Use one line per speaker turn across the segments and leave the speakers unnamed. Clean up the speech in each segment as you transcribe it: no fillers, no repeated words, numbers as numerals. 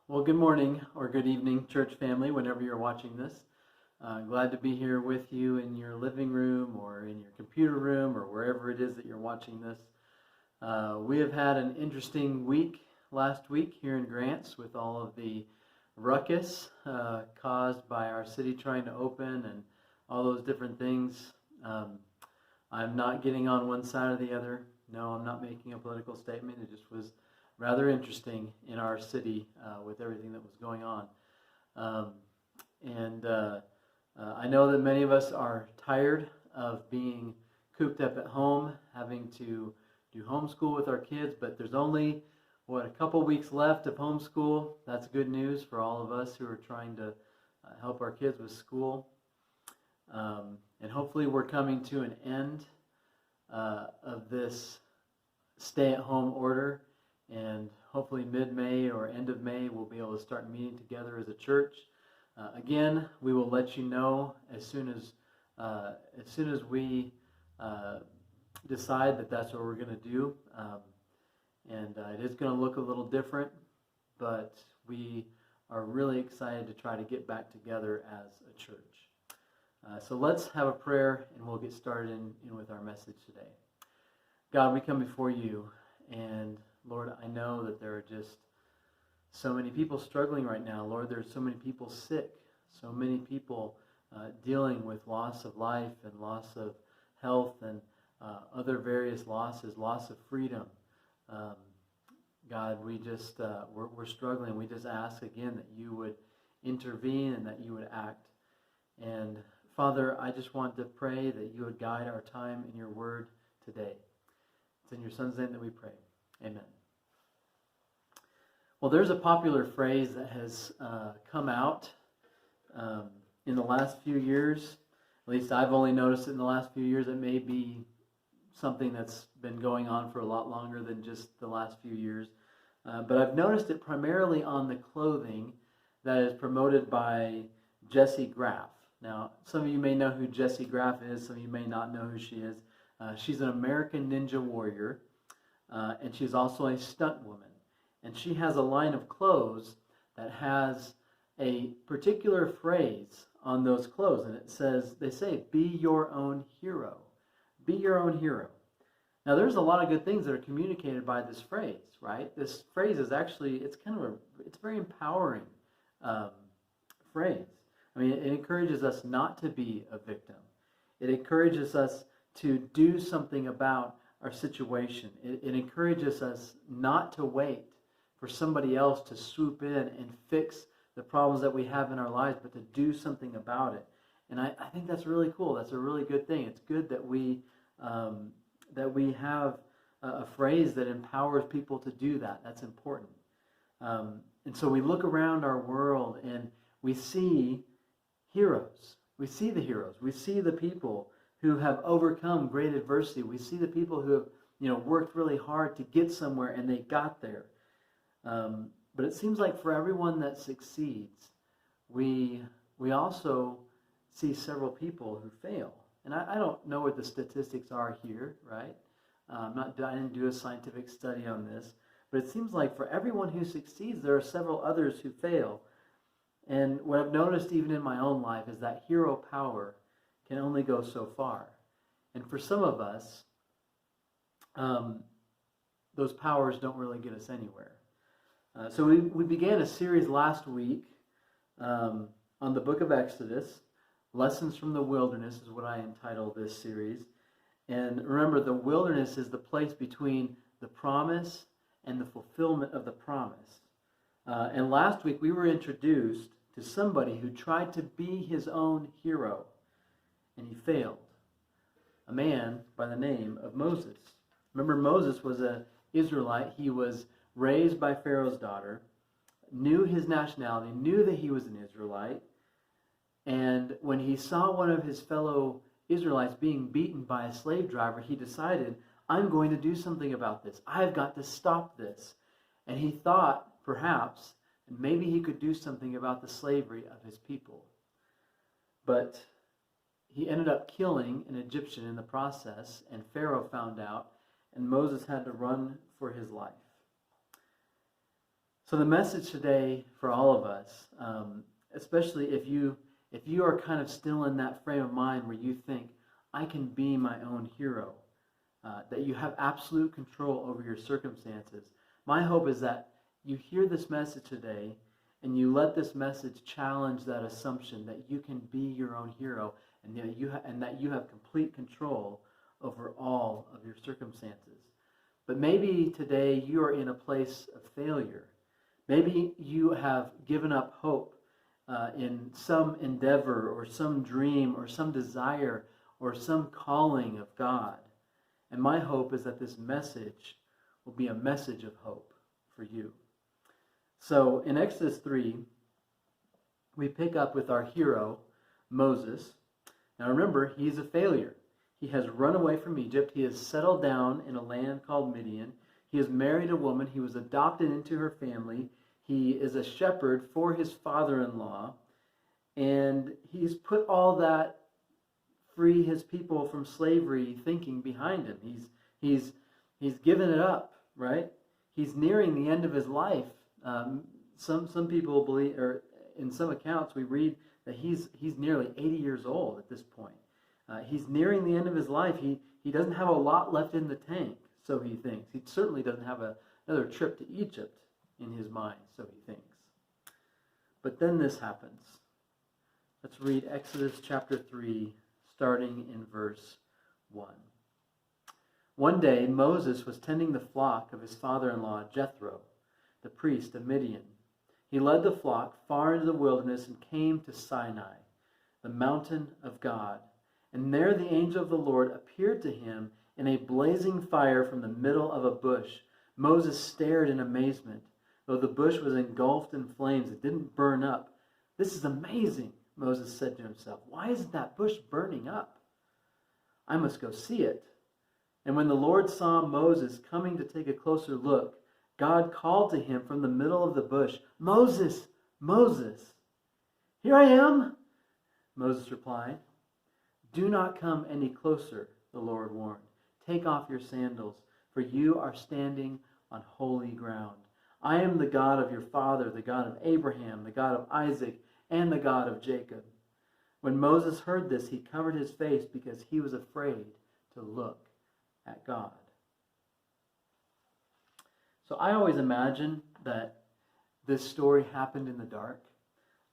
Well, good morning or good evening, church family, whenever you're watching this. Glad to be here with you in your living room or in your computer room or wherever it is that you're watching this. We have had an interesting week last week here in Grants with all of the ruckus caused by our city trying to open and all those different things. I'm not getting on one side or the other. No, I'm not making a political statement. It just was rather interesting in our city with everything that was going on. I know that many of us are tired of being cooped up at home, having to do homeschool with our kids, but there's only, a couple weeks left of homeschool. That's good news for all of us who are trying to help our kids with school. And hopefully we're coming to an end of this stay-at-home order. And hopefully mid-May or end of May, we'll be able to start meeting together as a church. Again, we will let you know as soon as we decide that that's what we're going to do. It is going to look a little different, but we are really excited to try to get back together as a church. So let's have a prayer, and we'll get started in with our message today. God, we come before you, and Lord, I know that there are just so many people struggling right now. Lord, there's so many people sick, so many people dealing with loss of life and loss of health and other various losses, loss of freedom. God, we just, we're struggling. We just ask again that you would intervene and that you would act. And Father, I just want to pray that you would guide our time in your word today. It's in your Son's name that we pray. Amen. Well, there's a popular phrase that has come out in the last few years. At least I've only noticed it in the last few years. It may be something that's been going on for a lot longer than just the last few years. But I've noticed it primarily on the clothing that is promoted by Jessie Graff. Now, some of you may know who Jessie Graff is. Some of you may not know who she is. She's an American Ninja Warrior. And she's also a stunt woman. And she has a line of clothes that has a particular phrase on those clothes. And it says, they say, be your own hero. Be your own hero. Now there's a lot of good things that are communicated by this phrase, right? This phrase is actually, it's a very empowering phrase. I mean, it encourages us not to be a victim. It encourages us to do something about our situation. It encourages us not to wait for somebody else to swoop in and fix the problems that we have in our lives, but to do something about it. And I think that's really cool. That's a really good thing. It's good that we have a phrase that empowers people to do that. That's important. And so we look around our world and we see heroes. We see the heroes. We see the people who have overcome great adversity. We see the people who have, worked really hard to get somewhere and they got there. But it seems like for everyone that succeeds, we also see several people who fail. And I don't know what the statistics are here, right? I didn't do a scientific study on this, but it seems like for everyone who succeeds, there are several others who fail. And what I've noticed even in my own life is that hero power can only go so far. And for some of us, those powers don't really get us anywhere. So we began a series last week on the book of Exodus. Lessons from the Wilderness is what I entitled this series. And remember, the wilderness is the place between the promise and the fulfillment of the promise. And last week we were introduced to somebody who tried to be his own hero. And he failed. A man by the name of Moses. Remember, Moses was an Israelite. He was raised by Pharaoh's daughter, knew his nationality, knew that he was an Israelite. And when he saw one of his fellow Israelites being beaten by a slave driver, he decided, I'm going to do something about this. I've got to stop this. And he thought, perhaps, maybe he could do something about the slavery of his people. But he ended up killing an Egyptian in the process, and Pharaoh found out, and Moses had to run for his life. So the message today for all of us, especially if you are kind of still in that frame of mind where you think, I can be my own hero, that you have absolute control over your circumstances. My hope is that you hear this message today and you let this message challenge that assumption that you can be your own hero and that you have complete control over all of your circumstances. But maybe today you are in a place of failure. Maybe you have given up hope in some endeavor or some dream or some desire or some calling of God. And my hope is that this message will be a message of hope for you. So in Exodus 3, we pick up with our hero, Moses. Now remember, he's a failure. He has run away from Egypt. He has settled down in a land called Midian. He has married a woman. He was adopted into her family. He is a shepherd for his father-in-law. And he's put all that free his people from slavery thinking behind him. He's given it up, right? He's nearing the end of his life. Some people believe, or in some accounts we read that he's nearly 80 years old at this point. He's nearing the end of his life. He doesn't have a lot left in the tank, so he thinks. He certainly doesn't have another trip to Egypt in his mind, so he thinks. But then this happens. Let's read Exodus chapter 3, starting in verse 1. One day Moses was tending the flock of his father-in-law Jethro, the priest of Midian. He led the flock far into the wilderness and came to Sinai, the mountain of God. And there the angel of the Lord appeared to him in a blazing fire from the middle of a bush. Moses stared in amazement. Though the bush was engulfed in flames, it didn't burn up. This is amazing, Moses said to himself. Why isn't that bush burning up? I must go see it. And when the Lord saw Moses coming to take a closer look, God called to him from the middle of the bush, Moses, Moses. Here I am, Moses replied. Do not come any closer, the Lord warned. Take off your sandals, for you are standing on holy ground. I am the God of your father, the God of Abraham, the God of Isaac, and the God of Jacob. When Moses heard this, he covered his face because he was afraid to look at God. So I always imagine that this story happened in the dark.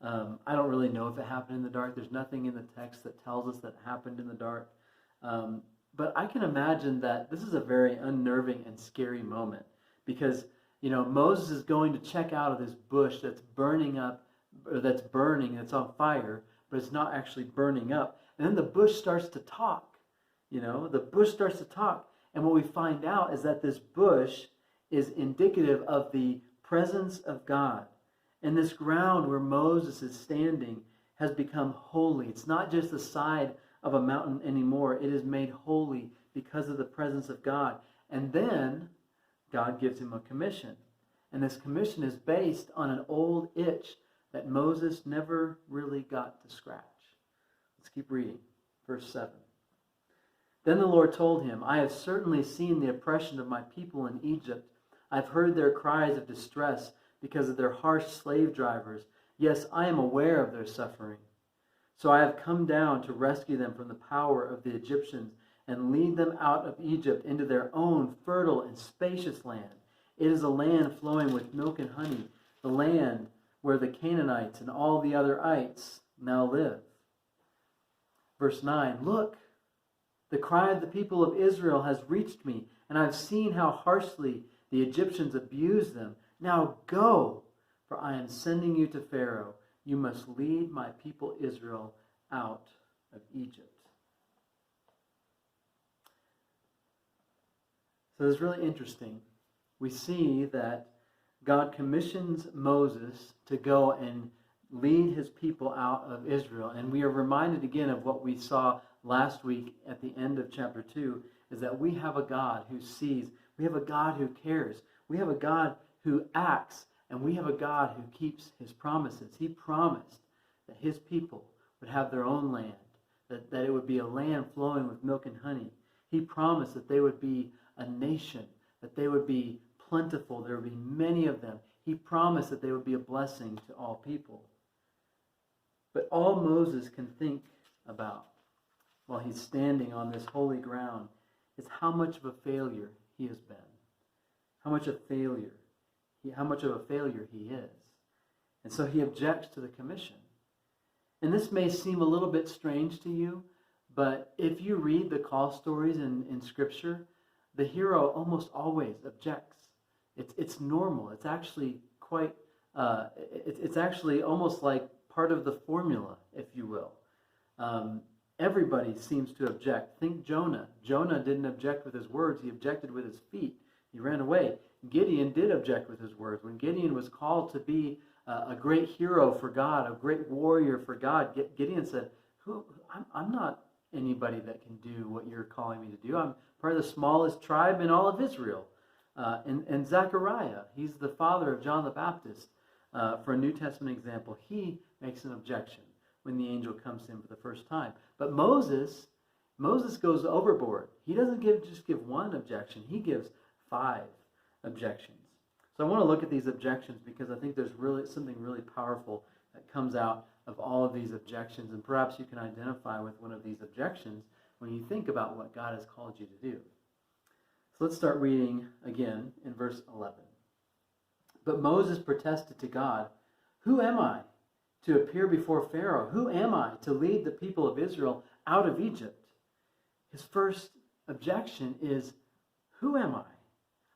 I don't really know if it happened in the dark. There's nothing in the text that tells us that it happened in the dark. But I can imagine that this is a very unnerving and scary moment because, Moses is going to check out of this bush that's burning up, or that's burning, it's on fire, but it's not actually burning up. And then the bush starts to talk. The bush starts to talk. And what we find out is that this bush is indicative of the presence of God. And this ground where Moses is standing has become holy. It's not just the side of a mountain anymore. It is made holy because of the presence of God. And then God gives him a commission. And this commission is based on an old itch that Moses never really got to scratch. Let's keep reading. Verse 7. Then the Lord told him, I have certainly seen the oppression of my people in Egypt. I've heard their cries of distress because of their harsh slave drivers. Yes, I am aware of their suffering. So I have come down to rescue them from the power of the Egyptians and lead them out of Egypt into their own fertile and spacious land. It is a land flowing with milk and honey, the land where the Canaanites and all the other ites now live. Verse 9, look, the cry of the people of Israel has reached me, and I've seen how harshly the Egyptians abuse them. Now go, for I am sending you to Pharaoh. You must lead my people Israel out of Egypt. So it's really interesting. We see that God commissions Moses to go and lead his people out of Israel. And we are reminded again of what we saw last week at the end of chapter 2, is that we have a God who sees. We have a God who cares. We have a God who acts. And we have a God who keeps his promises. He promised that his people would have their own land, that it would be a land flowing with milk and honey. He promised that they would be a nation, that they would be plentiful, there would be many of them. He promised that they would be a blessing to all people. But all Moses can think about while he's standing on this holy ground is how much of a failure he has been. How much of a failure he is. And so he objects to the commission. And this may seem a little bit strange to you, but if you read the call stories in Scripture, the hero almost always objects. It's normal. It's actually quite, it's actually almost like part of the formula, if you will. Everybody seems to object. Think Jonah. Jonah didn't object with his words. He objected with his feet. He ran away. Gideon did object with his words. When Gideon was called to be a great hero for God, a great warrior for God, Gideon said, I'm not anybody that can do what you're calling me to do. I'm part of the smallest tribe in all of Israel. And Zechariah, he's the father of John the Baptist. For a New Testament example, he makes an objection when the angel comes to him for the first time. But Moses goes overboard. He doesn't just give one objection. He gives 5 objections. So I want to look at these objections because I think there's really something really powerful that comes out of all of these objections. And perhaps you can identify with one of these objections when you think about what God has called you to do. So let's start reading again in verse 11. But Moses protested to God, "Who am I to appear before Pharaoh? Who am I to lead the people of Israel out of Egypt?" His first objection is, who am I?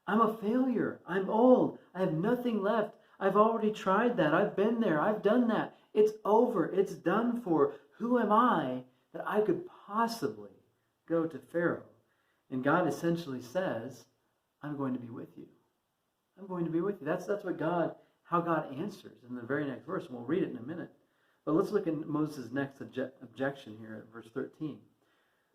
I'm a failure. I'm old. I have nothing left. I've already tried that. I've been there. I've done that. It's over. It's done for. Who am I that I could possibly go to Pharaoh? And God essentially says, I'm going to be with you. I'm going to be with you. That's how God answers in the very next verse. And we'll read it in a minute. But let's look at Moses' next objection here at verse 13.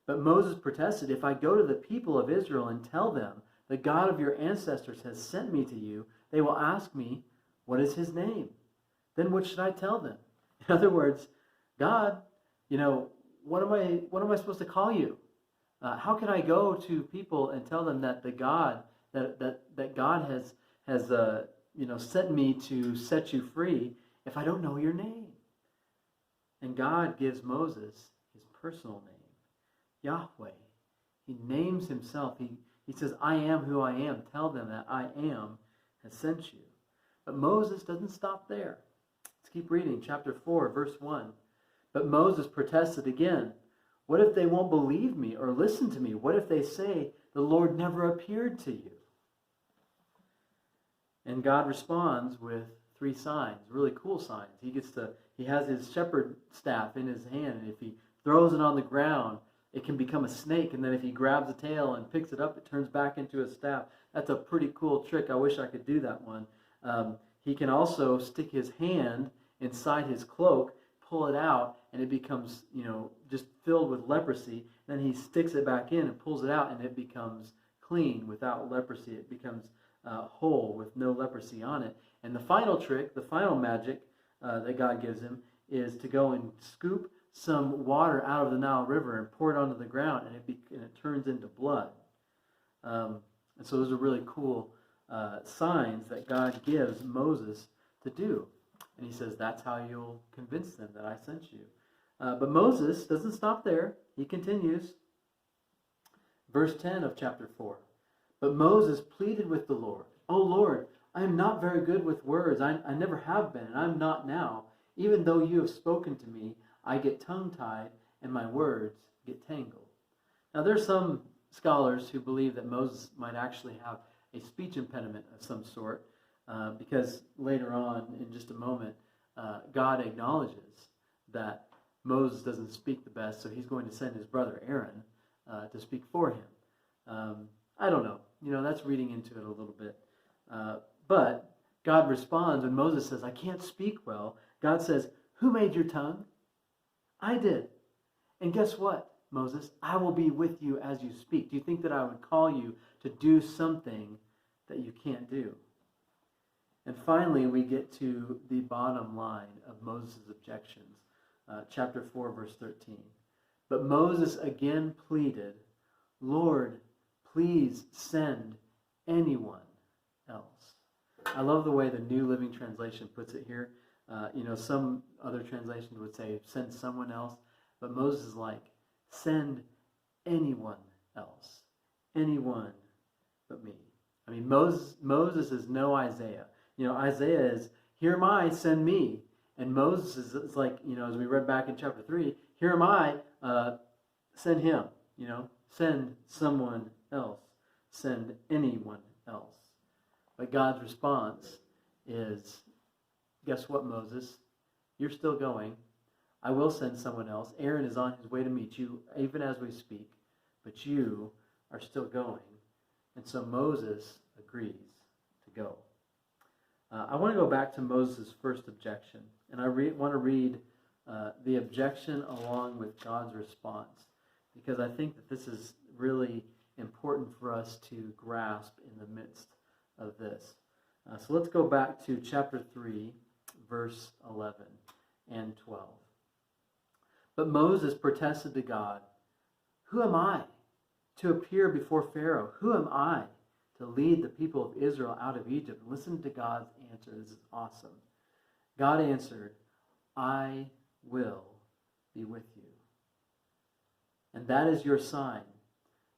But Moses protested, "If I go to the people of Israel and tell them, the God of your ancestors has sent me to you, they will ask me, what is his name? Then what should I tell them?" In other words, God, what am I supposed to call you? How can I go to people and tell them that the God that God has sent me to set you free if I don't know your name? And God gives Moses his personal name, Yahweh. He names himself. He says, "I am who I am. Tell them that I am has sent you." But Moses doesn't stop there. Let's keep reading. Chapter 4, verse 1. But Moses protested again. "What if they won't believe me or listen to me? What if they say, the Lord never appeared to you?" And God responds with 3 signs, really cool signs. He has his shepherd staff in his hand, and if he throws it on the ground, it can become a snake, and then if he grabs the tail and picks it up, it turns back into a staff. That's a pretty cool trick. I wish I could do that one. He can also stick his hand inside his cloak, pull it out, and it becomes, just filled with leprosy. Then he sticks it back in and pulls it out, and it becomes clean without leprosy. It becomes whole with no leprosy on it. And the final trick, the final magic that God gives him is to go and scoop some water out of the Nile River and pour it onto the ground, and it turns into blood. And so those are really cool signs that God gives Moses to do. And he says, that's how you'll convince them that I sent you. But Moses doesn't stop there. He continues. Verse 10 of chapter 4. But Moses pleaded with the Lord, "O Lord, I am not very good with words. I never have been, and I'm not now. Even though you have spoken to me, I get tongue-tied, and my words get tangled." Now, there's some scholars who believe that Moses might actually have a speech impediment of some sort, because later on, in just a moment, God acknowledges that Moses doesn't speak the best, so he's going to send his brother Aaron to speak for him. I don't know. That's reading into it a little bit. But God responds when Moses says, "I can't speak well." God says, "Who made your tongue? I did. And guess what, Moses? I will be with you as you speak." Do you think that I would call you to do something that you can't do? And finally, we get to the bottom line of Moses' objections. Chapter 4, verse 13. But Moses again pleaded, "Lord, please send anyone else." I love the way the New Living Translation puts it here. Some other translations would say, send someone else. But Moses is like, send anyone else. Anyone but me. I mean, Moses is no Isaiah. Isaiah is, here am I, send me. And Moses is like, as we read back in chapter 3, here am I, send him. Send someone else. Send anyone else. But God's response is, guess what, Moses? You're still going. I will send someone else. Aaron is on his way to meet you, even as we speak. But you are still going. And so Moses agrees to go. I want to go back to Moses' first objection. And I want to read the objection along with God's response. Because I think that this is really important for us to grasp in the midst of this. So let's go back to chapter 3, verse 11 and 12. But Moses protested to God, "Who am I to appear before Pharaoh? Who am I to lead the people of Israel out of Egypt?" Listen to God's answer. This is awesome. God answered, "I will be with you. And that is your sign,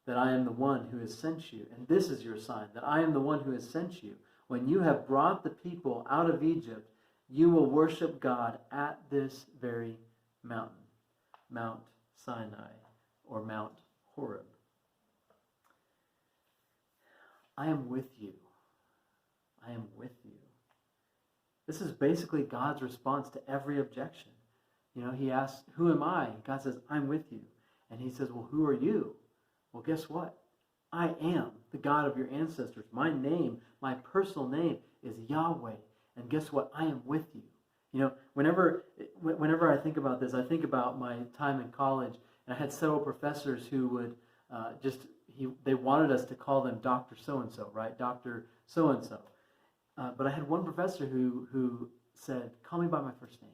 that I am the one who has sent you. And this is your sign, that I am the one who has sent you. When you have brought the people out of Egypt, you will worship God at this very mountain, Mount Sinai, or Mount Horeb. I am with you. I am with you." This is basically God's response to every objection. He asks, "Who am I?" And God says, "I'm with you." And he says, "Well, who are you?" Well, guess what? I am the God of your ancestors. My name, my personal name is Yahweh. And guess what? I am with you. Whenever I think about this, I think about my time in college. And I had several professors who would they wanted us to call them Dr. So-and-so, right? Dr. So-and-so. But I had one professor who said, "Call me by my first name."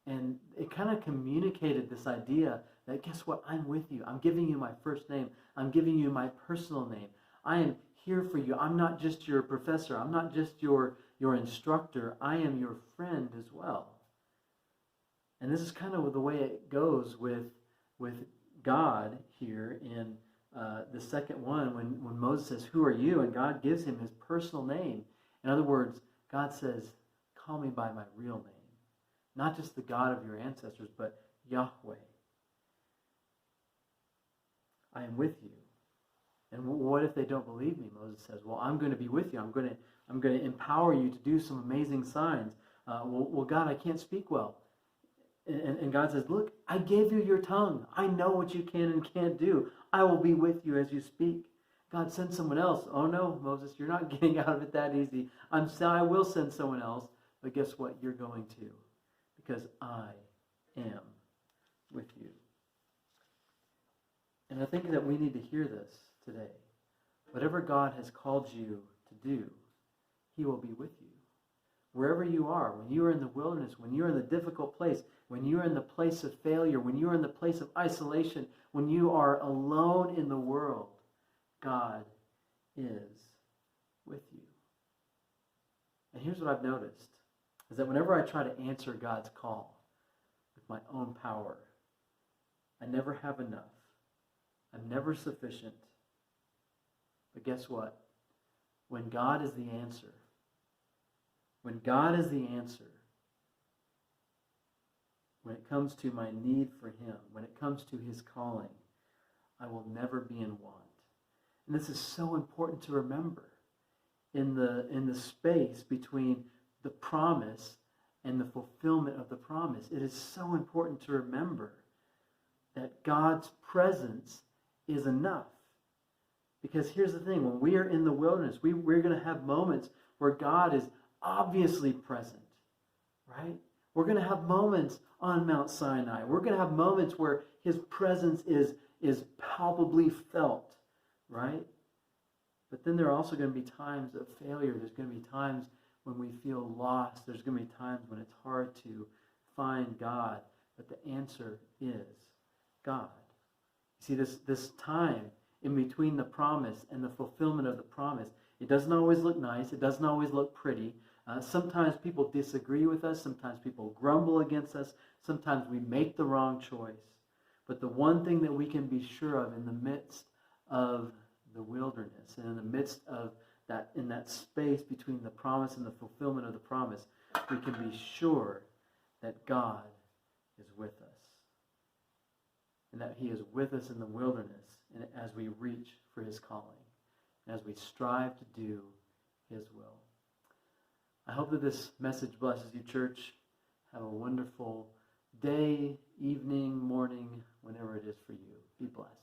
And it kind of communicated this idea that, guess what? I'm with you. I'm giving you my first name. I'm giving you my personal name. I am here for you. I'm not just your professor. I'm not just your instructor. I am your friend as well. And this is kind of the way it goes with God here in the second one when Moses says, "Who are you?" And God gives him his personal name. In other words, God says, "Call me by my real name." Not just the God of your ancestors, but Yahweh. I am with you. And what if they don't believe me? Moses says, "Well, I'm going to be with you. I'm going to empower you to do some amazing signs." Well, God, I can't speak well. And God says, "Look, I gave you your tongue. I know what you can and can't do. I will be with you as you speak." God, send someone else. "Oh no, Moses, you're not getting out of it that easy. I will send someone else, but guess what? You're going to, because I am with you." And I think that we need to hear this today. Whatever God has called you to do, He will be with you. Wherever you are, when you are in the wilderness, when you're in the difficult place, when you're in the place of failure, when you're in the place of isolation, when you are alone in the world, God is with you. And here's what I've noticed, is that whenever I try to answer God's call with my own power, I never have enough. I'm never sufficient. But guess what? When God is the answer, when it comes to my need for Him, when it comes to His calling, I will never be in want. And this is so important to remember in the space between the promise and the fulfillment of the promise. It is so important to remember that God's presence is enough. Because here's the thing, when we are in the wilderness, we're going to have moments where God is obviously present, right? We're going to have moments on Mount Sinai. We're going to have moments where His presence is palpably felt, right? But then there are also going to be times of failure. There's going to be times when we feel lost. There's going to be times when it's hard to find God. But the answer is God. You see, this time in between the promise and the fulfillment of the promise It doesn't always look nice. It doesn't always look pretty. Sometimes people disagree with us. Sometimes people grumble against us. Sometimes we make the wrong choice. But the one thing that we can be sure of in the midst of the wilderness and in the midst of that, in that space between the promise and the fulfillment of the promise, we can be sure that God is with us. And that He is with us in the wilderness and as we reach for His calling. And as we strive to do His will. I hope that this message blesses you, church. Have a wonderful day, evening, morning, whenever it is for you. Be blessed.